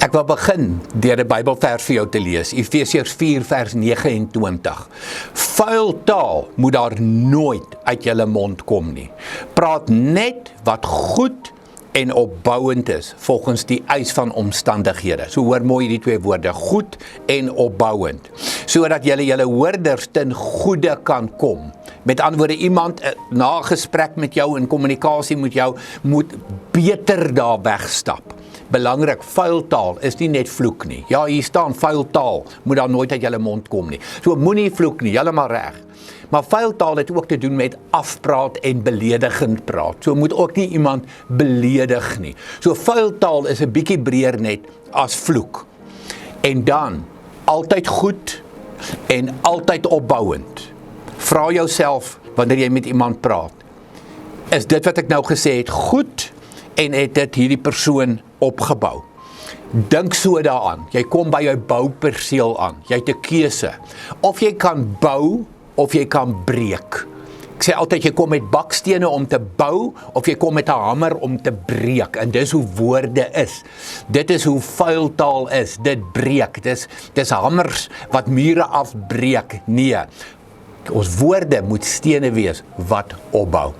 Ek wil begin deur 'n Bybelvers vir jou te lees, Efesiërs 4 vers 29. Vuil taal moet daar nooit uit julle mond kom nie. Praat net wat goed en opbouend is, volgens die eis van omstandighede. So hoor mooi die twee woorde, goed en opbouend, sodat julle hoorders ten goeie kan kom. Met ander woorde, iemand na gesprek met jou en kommunikasie met jou, moet beter daar wegstap. Belangrik, vuil taal is nie net vloek nie. Ja, hier staan, vuil taal moet daar nooit uit julle mond kom nie. So moenie vloek nie, heeltemal reg. Maar vuil taal het ook te doen met afpraat en beledigend praat. So moet ook nie iemand beledig nie. So vuil taal is 'n bietjie breër net as vloek. En dan, altyd goed en altyd opbouend. Vra jouself, wanneer jy met iemand praat, is dit wat ek nou gesê het goed en het dit hierdie persoon opgebou? Dink so daaraan, jy kom by jou bouperseel aan, jy het 'n keuse, of jy kan bou, of jy kan breek. Ek sê altyd, jy kom met bakstene om te bou, of jy kom met 'n hamer om te breek, en dis hoe woorde is. Dit is hoe vuil taal is, dit breek, dis hamers wat mure afbreek. Nee, ons woorde moet stene wees wat opbou.